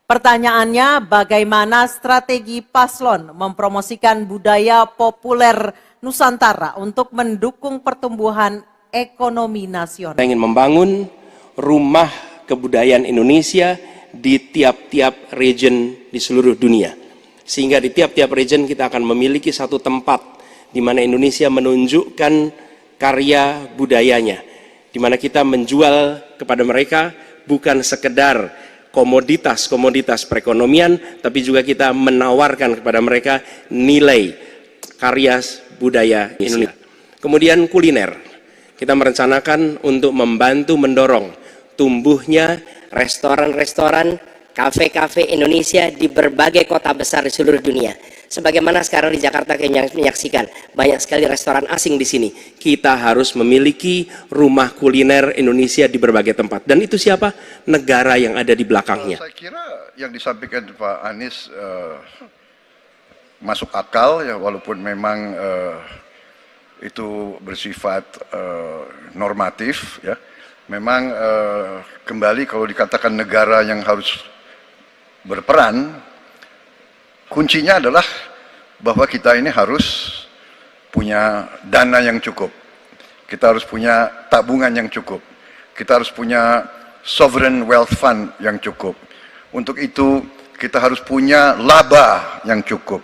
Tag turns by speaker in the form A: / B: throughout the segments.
A: Pertanyaannya, bagaimana strategi paslon mempromosikan budaya populer Nusantara untuk mendukung pertumbuhan ekonomi nasional?
B: Kita ingin membangun rumah kebudayaan Indonesia di tiap-tiap region di seluruh dunia. Sehingga di tiap-tiap region kita akan memiliki satu tempat di mana Indonesia menunjukkan karya budayanya. Di mana kita menjual kepada mereka bukan sekedar komoditas perekonomian, tapi juga kita menawarkan kepada mereka nilai karya budaya Indonesia. Kemudian kuliner, kita merencanakan untuk membantu mendorong tumbuhnya restoran-restoran, kafe-kafe Indonesia di berbagai kota besar di seluruh dunia. Sebagaimana sekarang di Jakarta kita menyaksikan banyak sekali restoran asing di sini. Kita harus memiliki rumah kuliner Indonesia di berbagai tempat. Dan itu siapa? Negara yang ada di belakangnya.
C: Saya kira yang disampaikan Pak Anies masuk akal ya, walaupun memang itu bersifat normatif ya. Memang kembali kalau dikatakan negara yang harus berperan, kuncinya adalah bahwa kita ini harus punya dana yang cukup. Kita harus punya tabungan yang cukup. Kita harus punya sovereign wealth fund yang cukup. Untuk itu kita harus punya laba yang cukup.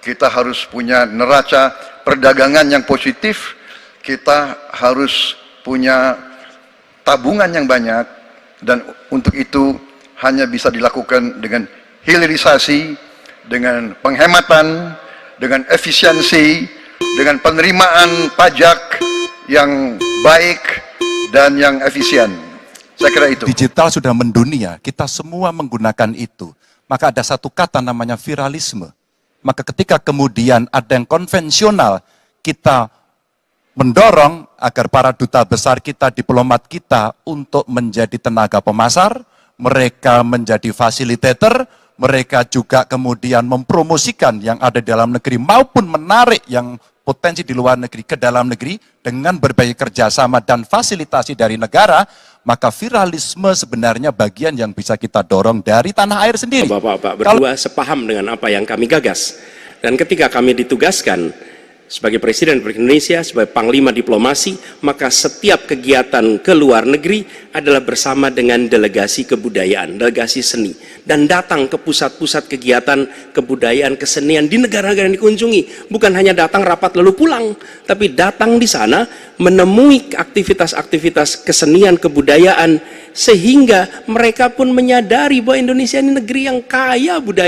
C: Kita harus punya neraca perdagangan yang positif. Kita harus punya tabungan yang banyak, dan untuk itu hanya bisa dilakukan dengan hilirisasi, dengan penghematan, dengan efisiensi, dengan penerimaan pajak yang baik dan yang efisien. Saya kira itu.
D: Digital sudah mendunia, kita semua menggunakan itu. Maka ada satu kata namanya viralisme. Maka ketika kemudian ada yang konvensional, kita mendorong agar para duta besar kita, diplomat kita untuk menjadi tenaga pemasar, mereka menjadi fasilitator, mereka juga kemudian mempromosikan yang ada di dalam negeri maupun menarik yang potensi di luar negeri ke dalam negeri dengan berbagai kerjasama dan fasilitasi dari negara, maka viralisme sebenarnya bagian yang bisa kita dorong dari tanah air sendiri.
B: Bapak-bapak berdua sepaham dengan apa yang kami gagas. Dan ketika kami ditugaskan sebagai Presiden Republik Indonesia, sebagai Panglima Diplomasi, maka setiap kegiatan ke luar negeri adalah bersama dengan delegasi kebudayaan, delegasi seni, dan datang ke pusat-pusat kegiatan kebudayaan, kesenian di negara-negara yang dikunjungi. Bukan hanya datang rapat lalu pulang, tapi datang di sana menemui aktivitas-aktivitas kesenian, kebudayaan, sehingga mereka pun menyadari bahwa Indonesia ini negeri yang kaya budaya.